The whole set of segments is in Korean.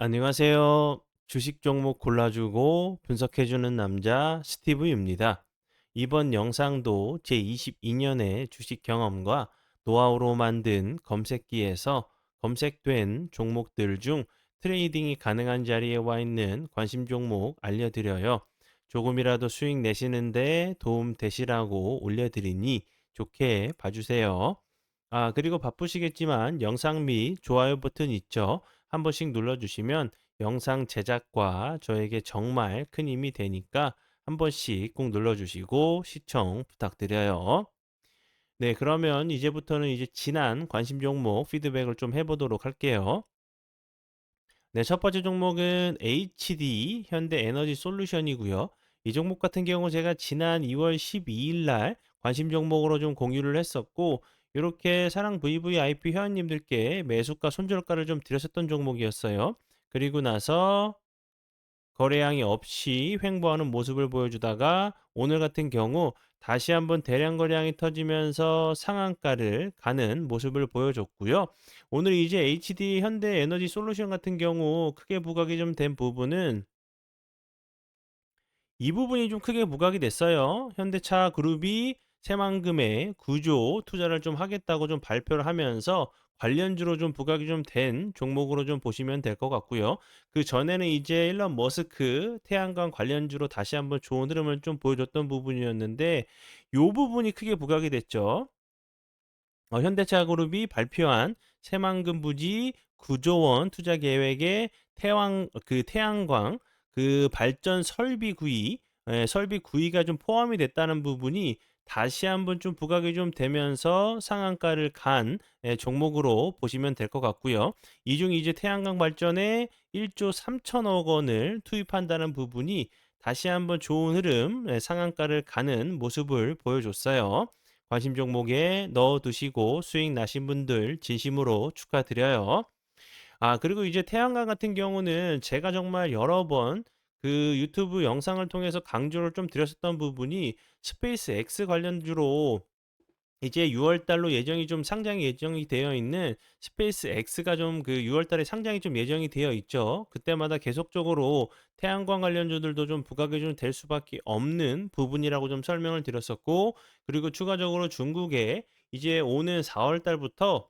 안녕하세요. 주식 종목 골라주고 분석해주는 남자 스티브입니다. 이번 영상도 제22년의 주식 경험과 노하우로 만든 검색기에서 검색된 종목들 중 트레이딩이 가능한 자리에 와 있는 관심 종목 알려드려요. 조금이라도 수익 내시는데 도움 되시라고 올려드리니 좋게 봐주세요. 그리고 바쁘시겠지만 영상 및 좋아요 버튼 있죠? 한 번씩 눌러주시면 영상 제작과 저에게 정말 큰 힘이 되니까 한 번씩 꼭 눌러주시고 시청 부탁드려요. 네, 그러면 이제부터는 지난 관심 종목 피드백을 좀 해보도록 할게요. 네, 첫 번째 종목은 HD 현대에너지 솔루션이고요. 이 종목 같은 경우 제가 지난 2월 12일 날 관심 종목으로 좀 공유를 했었고, 이렇게 사랑 VVIP 회원님들께 매수가 손절가를 좀 드렸었던 종목이었어요. 그리고 나서 거래량이 없이 횡보하는 모습을 보여주다가 오늘 같은 경우 다시 한번 대량 거래량이 터지면서 상한가를 가는 모습을 보여줬고요. 오늘 이제 HD 현대에너지 솔루션 같은 경우 크게 부각이 좀 된 부분은 이 부분이 좀 크게 부각이 됐어요. 현대차 그룹이 새만금의 구조 투자를 좀 하겠다고 좀 발표를 하면서 관련주로 좀 부각이 좀 된 종목으로 좀 보시면 될 것 같고요. 그 전에는 이제 일론 머스크 태양광 관련주로 다시 한번 좋은 흐름을 좀 보여줬던 부분이었는데 요 부분이 크게 부각이 됐죠. 현대차 그룹이 발표한 새만금 부지 9조 원 투자 계획에 태양광 그 발전 설비 구입, 설비 구입가 좀 포함이 됐다는 부분이 다시 한번 좀 부각이 좀 되면서 상한가를 간 종목으로 보시면 될 것 같고요. 이 중 이제 태양광 발전에 1조 3천억 원을 투입한다는 부분이 다시 한번 좋은 흐름, 상한가를 가는 모습을 보여줬어요. 관심 종목에 넣어 두시고 수익 나신 분들 진심으로 축하드려요. 그리고 이제 태양광 같은 경우는 제가 정말 여러 번 그 유튜브 영상을 통해서 강조를 좀 드렸었던 부분이 스페이스 X 관련주로 이제 6월 달로 예정이 좀 상장이 예정이 되어 있는 스페이스 X가 좀 그 6월 달에 상장이 좀 예정이 되어 있죠. 그때마다 계속적으로 태양광 관련주들도 좀 부각이 좀 될 수밖에 없는 부분이라고 좀 설명을 드렸었고, 그리고 추가적으로 중국에 이제 오는 4월 달부터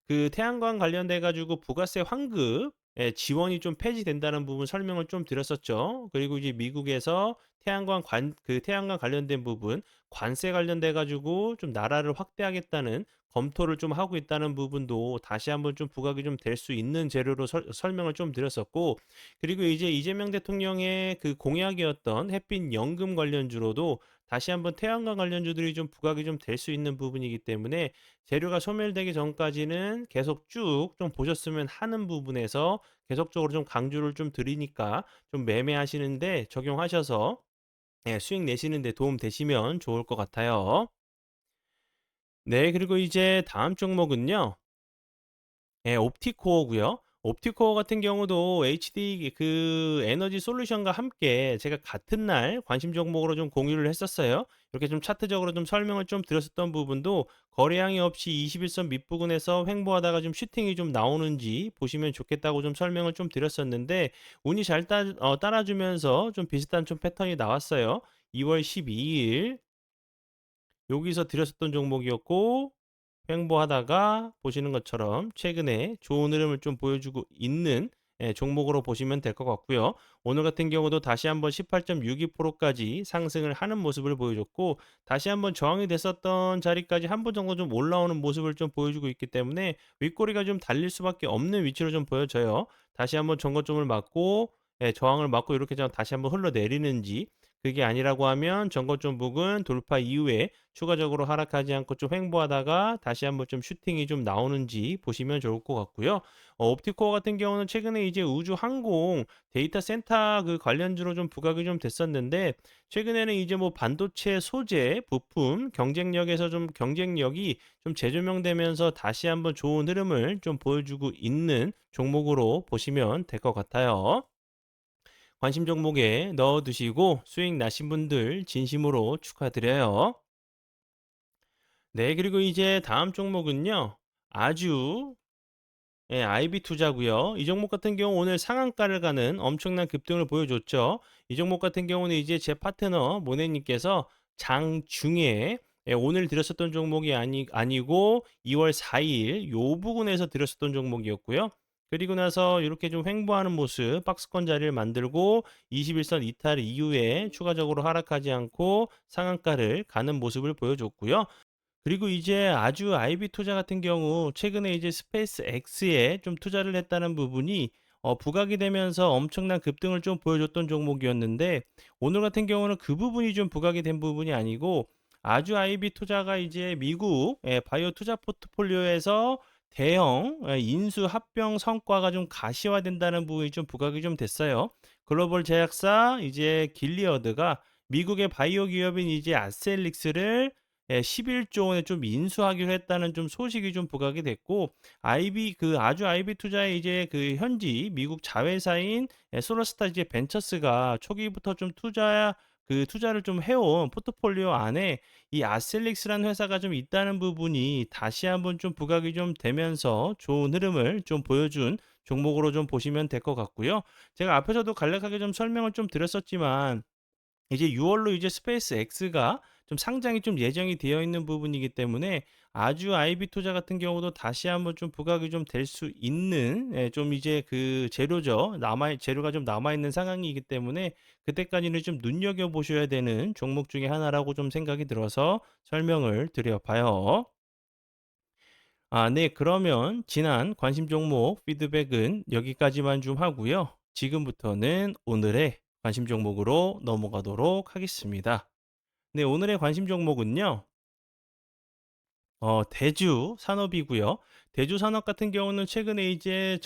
그 태양광 관련돼 가지고 부가세 환급 지원이 좀 폐지된다는 부분 설명을 좀 드렸었죠. 그리고 이제 미국에서 태양광 관련된 부분 관세 관련돼 가지고 좀 나라를 확대하겠다는 검토를 좀 하고 있다는 부분도 다시 한번 좀 부각이 좀 될 수 있는 재료로 설명을 좀 드렸었고, 그리고 이제 이재명 대통령의 그 공약이었던 햇빛 연금 관련주로도 다시 한번 태양광 관련주들이 좀 부각이 좀 될 수 있는 부분이기 때문에 재료가 소멸되기 전까지는 계속 쭉 좀 보셨으면 하는 부분에서 계속적으로 좀 강조를 좀 드리니까 좀 매매하시는데 적용하셔서 수익 내시는 데 도움 되시면 좋을 것 같아요. 네, 그리고 이제 다음 종목은요. 옵티코어고요. 옵티코어 같은 경우도 HD 그 에너지 솔루션과 함께 제가 같은 날 관심 종목으로 좀 공유를 했었어요. 이렇게 좀 차트적으로 좀 설명을 좀 드렸었던 부분도 거래량이 없이 21선 밑부분에서 횡보하다가 좀 슈팅이 좀 나오는지 보시면 좋겠다고 좀 설명을 좀 드렸었는데 운이 잘 따라주면서 좀 비슷한 좀 패턴이 나왔어요. 2월 12일 여기서 드렸었던 종목이었고 횡보하다가 보시는 것처럼 최근에 좋은 흐름을 좀 보여주고 있는 종목으로 보시면 될 것 같고요. 오늘 같은 경우도 다시 한번 18.62%까지 상승을 하는 모습을 보여줬고 다시 한번 저항이 됐었던 자리까지 한 번 정도 좀 올라오는 모습을 좀 보여주고 있기 때문에 윗꼬리가 좀 달릴 수밖에 없는 위치로 좀 보여져요. 다시 한번 전고점을 맞고 저항을 맞고 이렇게 좀 다시 한번 흘러내리는지, 그게 아니라고 하면 전고점 부근 돌파 이후에 추가적으로 하락하지 않고 좀 횡보하다가 다시 한번 좀 슈팅이 좀 나오는지 보시면 좋을 것 같고요. 옵티코어 같은 경우는 최근에 이제 우주 항공 데이터 센터 그 관련주로 좀 부각이 좀 됐었는데 최근에는 이제 뭐 반도체 소재 부품 경쟁력에서 좀 경쟁력이 좀 재조명되면서 다시 한번 좋은 흐름을 좀 보여주고 있는 종목으로 보시면 될 것 같아요. 관심 종목에 넣어 두시고 수익 나신 분들 진심으로 축하드려요. 네, 그리고 이제 다음 종목은요. 아주 예, IB 투자고요. 이 종목 같은 경우 오늘 상한가를 가는 엄청난 급등을 보여줬죠. 이 종목 같은 경우는 이제 제 파트너 모네님께서 장중에 오늘 들었었던 종목이 아니고 2월 4일 요 부분에서 들었었던 종목이었고요. 그리고 나서 이렇게 좀 횡보하는 모습, 박스권 자리를 만들고 21선 이탈 이후에 추가적으로 하락하지 않고 상한가를 가는 모습을 보여줬고요. 그리고 이제 아주 IB 투자 같은 경우 최근에 이제 스페이스 X에 좀 투자를 했다는 부분이 부각이 되면서 엄청난 급등을 좀 보여줬던 종목이었는데 오늘 같은 경우는 그 부분이 좀 부각이 된 부분이 아니고 아주 IB 투자가 이제 미국 바이오 투자 포트폴리오에서 대형 인수 합병 성과가 좀 가시화된다는 부분이 좀 부각이 좀 됐어요. 글로벌 제약사 이제 길리어드가 미국의 바이오 기업인 이제 아셀릭스를 11조 원에 좀 인수하기로 했다는 좀 소식이 좀 부각이 됐고 IB 그 아주 IB 투자의 이제 그 현지 미국 자회사인 솔라스타 이제 벤처스가 초기부터 좀 투자를 좀 해온 포트폴리오 안에 이 아셀릭스라는 회사가 좀 있다는 부분이 다시 한번 좀 부각이 좀 되면서 좋은 흐름을 좀 보여준 종목으로 좀 보시면 될 것 같고요. 제가 앞에서도 간략하게 좀 설명을 좀 드렸었지만 이제 6월로 이제 스페이스 X가 좀 상장이 좀 예정이 되어 있는 부분이기 때문에 아주 IB 투자 같은 경우도 다시 한번 좀 부각이 좀 될 수 있는 좀 이제 그 재료가 좀 남아 있는 상황이기 때문에 그때까지는 좀 눈여겨 보셔야 되는 종목 중에 하나라고 좀 생각이 들어서 설명을 드려 봐요. 아, 네. 그러면 지난 관심 종목 피드백은 여기까지만 좀 하고요. 지금부터는 오늘의 관심 종목으로 넘어가도록 하겠습니다. 네, 오늘의 관심 종목은요. 대주 산업이고요. 대주 산업 같은 경우는 최근에 이제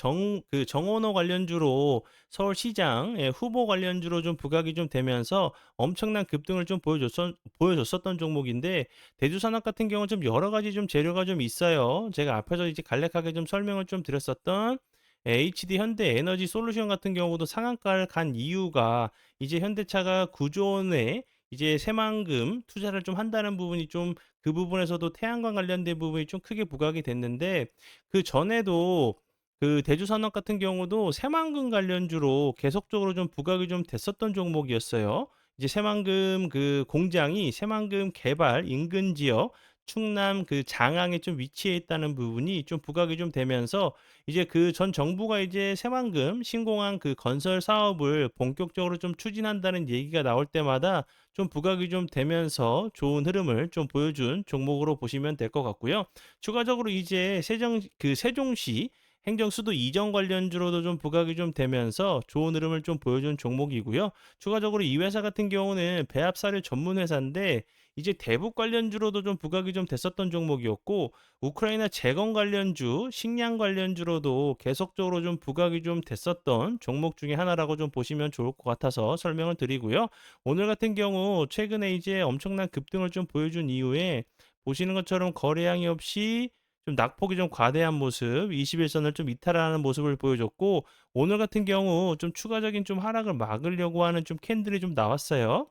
정원호 관련주로 서울시장 후보 관련주로 좀 부각이 좀 되면서 엄청난 급등을 좀 보여줬었던 종목인데 대주 산업 같은 경우는 좀 여러 가지 좀 재료가 좀 있어요. 제가 앞에서 이제 간략하게 좀 설명을 좀 드렸었던 HD 현대 에너지 솔루션 같은 경우도 상한가를 간 이유가 이제 현대차가 구조 원의 이제 새만금 투자를 좀 한다는 부분이 좀 그 부분에서도 태양광 관련된 부분이 좀 크게 부각이 됐는데 그전에도 그 대주산업 같은 경우도 새만금 관련주로 계속적으로 좀 부각이 좀 됐었던 종목이었어요. 이제 새만금 그 공장이 새만금 개발 인근 지역 충남 그 장항에 좀 위치해 있다는 부분이 좀 부각이 좀 되면서 이제 그 전 정부가 이제 새만금 신공항 그 건설 사업을 본격적으로 좀 추진한다는 얘기가 나올 때마다 좀 부각이 좀 되면서 좋은 흐름을 좀 보여준 종목으로 보시면 될 것 같고요. 추가적으로 이제 세종시 행정수도 이전 관련주로도 좀 부각이 좀 되면서 좋은 흐름을 좀 보여준 종목이고요. 추가적으로 이 회사 같은 경우는 배합사료 전문 회사인데 이제 대북 관련주로도 좀 부각이 좀 됐었던 종목이었고 우크라이나 재건 관련주, 식량 관련주로도 계속적으로 좀 부각이 좀 됐었던 종목 중에 하나라고 좀 보시면 좋을 것 같아서 설명을 드리고요. 오늘 같은 경우 최근에 이제 엄청난 급등을 좀 보여준 이후에 보시는 것처럼 거래량이 없이 좀 낙폭이 좀 과대한 모습, 21선을 좀 이탈하는 모습을 보여줬고 오늘 같은 경우 좀 추가적인 좀 하락을 막으려고 하는 좀 캔들이 좀 나왔어요.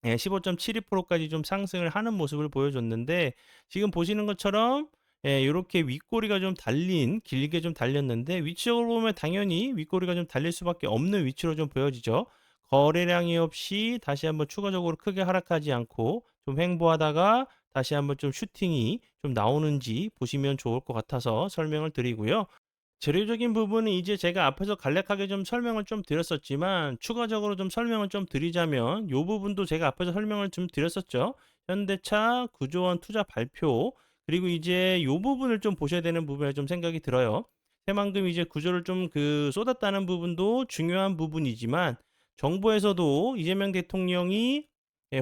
15.72%까지 좀 상승을 하는 모습을 보여줬는데 지금 보시는 것처럼 요렇게 윗꼬리가 좀 길게 좀 달렸는데 위치적으로 보면 당연히 윗꼬리가 좀 달릴 수밖에 없는 위치로 좀 보여지죠. 거래량이 없이 다시 한번 추가적으로 크게 하락하지 않고 좀 횡보하다가 다시 한번 좀 슈팅이 좀 나오는지 보시면 좋을 것 같아서 설명을 드리고요. 재료적인 부분은 이제 제가 앞에서 간략하게 좀 설명을 좀 드렸었지만 추가적으로 좀 설명을 좀 드리자면 요 부분도 제가 앞에서 설명을 좀 드렸었죠. 현대차 구조원 투자 발표 그리고 이제 요 부분을 좀 보셔야 되는 부분에 좀 생각이 들어요. 새만금 이제 구조를 좀 쏟았다는 부분도 중요한 부분이지만 정부에서도 이재명 대통령이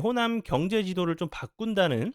호남 경제 지도를 좀 바꾼다는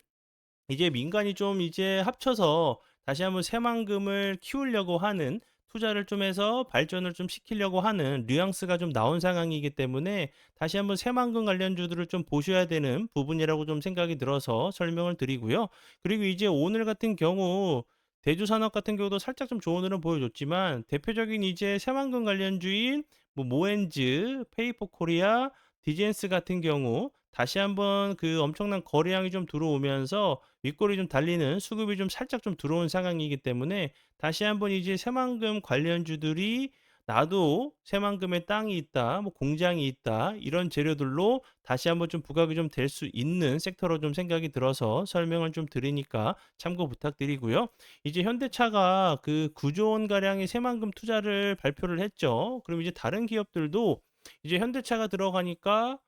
이제 민간이 좀 이제 합쳐서 다시 한번 새만금을 키우려고 하는 투자를 좀 해서 발전을 좀 시키려고 하는 뉘앙스가 좀 나온 상황이기 때문에 다시 한번 새만금 관련주들을 좀 보셔야 되는 부분이라고 좀 생각이 들어서 설명을 드리고요. 그리고 이제 오늘 같은 경우 대주산업 같은 경우도 살짝 좀 좋은 흐름 보여줬지만 대표적인 이제 새만금 관련주인 뭐 모엔즈, 페이퍼 코리아, 디젠스 같은 경우 다시 한번 그 엄청난 거래량이 좀 들어오면서 윗골이 좀 달리는 수급이 좀 살짝 좀 들어온 상황이기 때문에 다시 한번 이제 새만금 관련주들이 나도 새만금에 땅이 있다, 뭐 공장이 있다, 이런 재료들로 다시 한번 좀 부각이 좀 될 수 있는 섹터로 좀 생각이 들어서 설명을 좀 드리니까 참고 부탁드리고요. 이제 현대차가 그 9조 원 가량의 새만금 투자를 발표를 했죠. 그럼 이제 다른 기업들도 이제 현대차가 들어가니까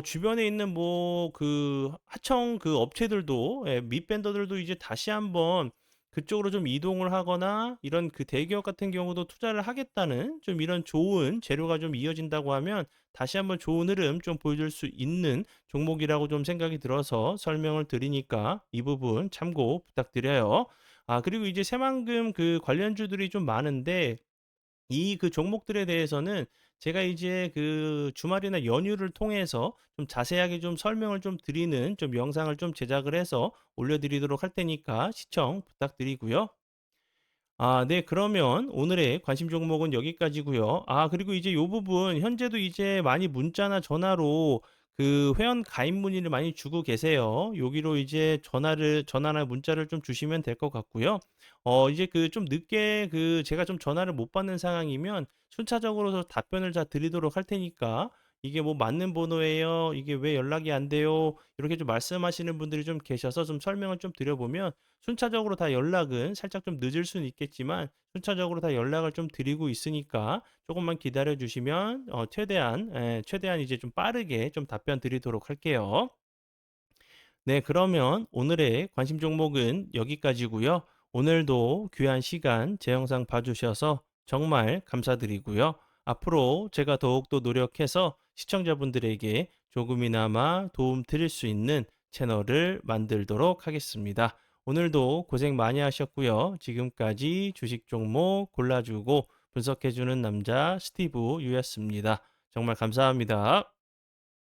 주변에 있는 뭐 그 하청 그 업체들도, 예, 밑벤더들도 이제 다시 한번 그쪽으로 좀 이동을 하거나 이런 그 대기업 같은 경우도 투자를 하겠다는 좀 이런 좋은 재료가 좀 이어진다고 하면 다시 한번 좋은 흐름 좀 보여줄 수 있는 종목이라고 좀 생각이 들어서 설명을 드리니까 이 부분 참고 부탁드려요. 그리고 이제 새만금 그 관련주들이 좀 많은데 이 그 종목들에 대해서는 제가 이제 그 주말이나 연휴를 통해서 좀 자세하게 좀 설명을 좀 드리는 좀 영상을 좀 제작을 해서 올려드리도록 할 테니까 시청 부탁드리고요. 네. 그러면 오늘의 관심 종목은 여기까지고요. 그리고 이제 요 부분 현재도 이제 많이 문자나 전화로 그 회원 가입 문의를 많이 주고 계세요. 여기로 이제 전화나 문자를 좀 주시면 될 것 같고요. 이제 그 좀 늦게 그 제가 좀 전화를 못 받는 상황이면 순차적으로 답변을 다 드리도록 할 테니까 "이게 뭐 맞는 번호예요. 이게 왜 연락이 안 돼요?" 이렇게 좀 말씀하시는 분들이 좀 계셔서 좀 설명을 좀 드려 보면 순차적으로 다 연락은 살짝 좀 늦을 수는 있겠지만 순차적으로 다 연락을 좀 드리고 있으니까 조금만 기다려 주시면 최대한 이제 좀 빠르게 좀 답변 드리도록 할게요. 네, 그러면 오늘의 관심 종목은 여기까지고요. 오늘도 귀한 시간 제 영상 봐주셔서 정말 감사드리고요. 앞으로 제가 더욱더 노력해서 시청자분들에게 조금이나마 도움 드릴 수 있는 채널을 만들도록 하겠습니다. 오늘도 고생 많이 하셨고요. 지금까지 주식 종목 골라주고 분석해주는 남자 스티브 유였습니다. 정말 감사합니다.